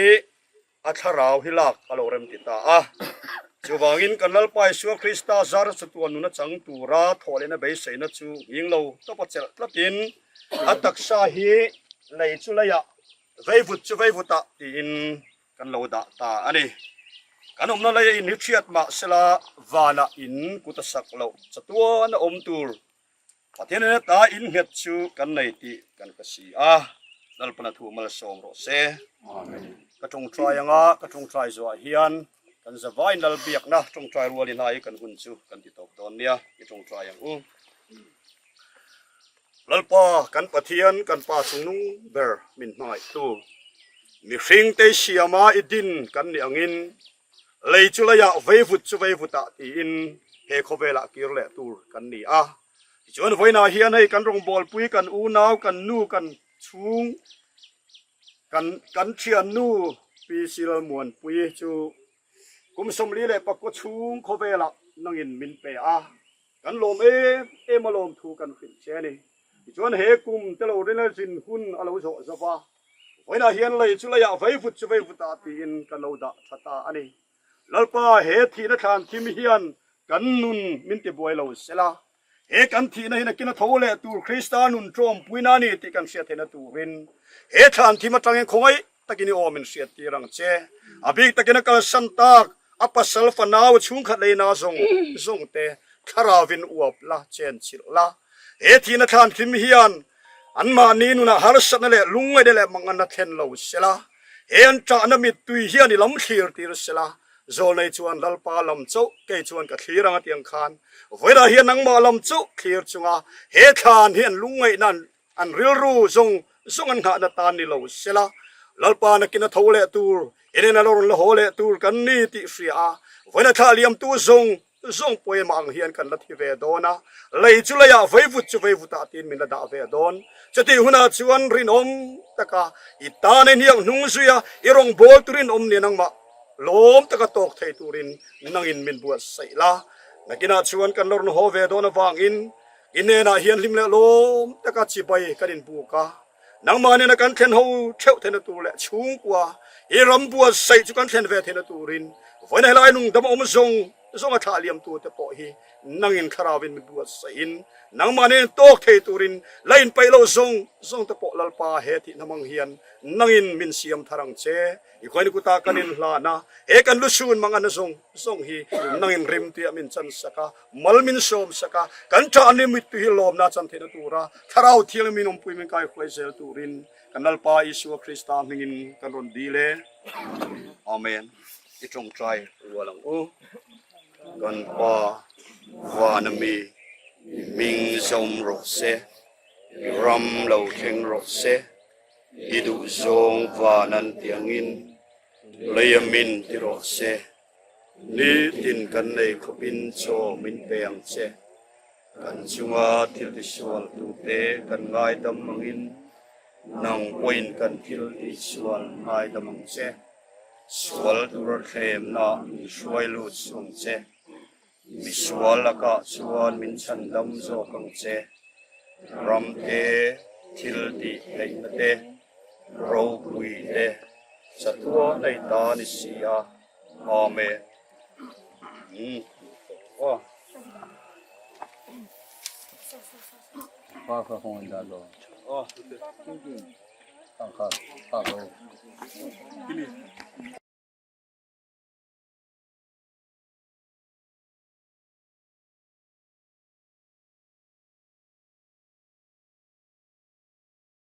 a tharau hilak alorem ti ta a chuwangin kan lalpai suwa krista zar chutuan nuna chang tura tholena be seina chu hinglo to pachel tlatin ataksa hi lei chulaya veivuta tin kan lo da ta ani kan omna lei in hitriat ma sela wana in kutasak lo chatuan om tur pathian ta in het chu kan nei ti kan kasi a dalpana thu mal som ro se amen ka tong try anga ka tong try zo hian kan zawai nal biak na tong try rualin hai kan hun chu kan ti top don nia ki tong try ang lalpa kan pathian kan pa chungnung ber min mai tu mi hring te siama idin kan ni angin lei chulaya veivuta ti in he khovela kirle tur kan ni a chuan voina hian hei kan rong bol pui kan u naw kan nu kan chung kan thian nu pi silal muan pui chu kum som li le pakko chung khovela nangin min pe a kan lom e malom thu kan khin che ni chuan he kum telo rena sin hun alo zo zawa voina hian lei chulaya veivuta ti in kan lo da thata ani lalpa he thi na than thim hian kan nun min te boy lo sela he kan thi na hina kina thole tur kristanun trom puina ni ti kan sia thena turin he than thima tangeng khongai takini omin sia ti rang che abik takina kal santak apasal fanaw chung khat leina zong te tharawin uap la chen chil la he thi na than thim hian anma ni nuna harsat na le lungai de le mangana then lo sela he an cha na mit tui hian ni lam thlir tir sela zol nei chuan lalpa lam chau ke chuan ka thiranga tiang khan voida hian nangma lam chau thlir chunga he khan hian lungai nan an ril ru zong an ha na tan ni lo sela lalpa na kina thole tur enena lorun lo hole tur kan ni ti fria voida tha liam tu zong poem ang hian kan la thi ve dona lei chulaya veivuta tin min da ve don chati huna chuan rin om taka itane niang nung suya irong bol turin om ni nangma lom taka tok thei turin nangin min buat saila nakina chuan kan lorun ho ve dona wangin inena hian limle lom taka chibai karin buka nangmane na kan thlen ho theu thena tur le chung kwa iram buat sai chu kan thlen ve thena turin voina helai nung dam om zong a thaliam tu te po hi nangin kharawin mi buat sain nangmane tok thei turin lain pailo zong te po lalpa he ti namang hian nangin min siam tharang che ikoi ni kuta kanin hla na e kan lusun mangana zong hi nangin rim ti amin chan saka malmin som saka kan tha ani mit tu hi lom na chan thena tura tharau thiang min om pui min kai khoi sel turin kanalpa isu krista ngin kan ron dile amen itong try walang gan pa vanami ming som ro se ram lo theng ro se idu zong vanan tiangin leyamin ti ro se ni tin kan nei khopin cho min peang che kan chunga thil ti sual tu te kan ngai dam mangin nang point kan thil ti sual ngai dam mang che sual tu ro them na suai lu song che mi sual ka suan min chan dam zo kang che ram te thil ti hei na te ro pui te satua nei ta ni sia amen花和红文大楼，上课，大楼。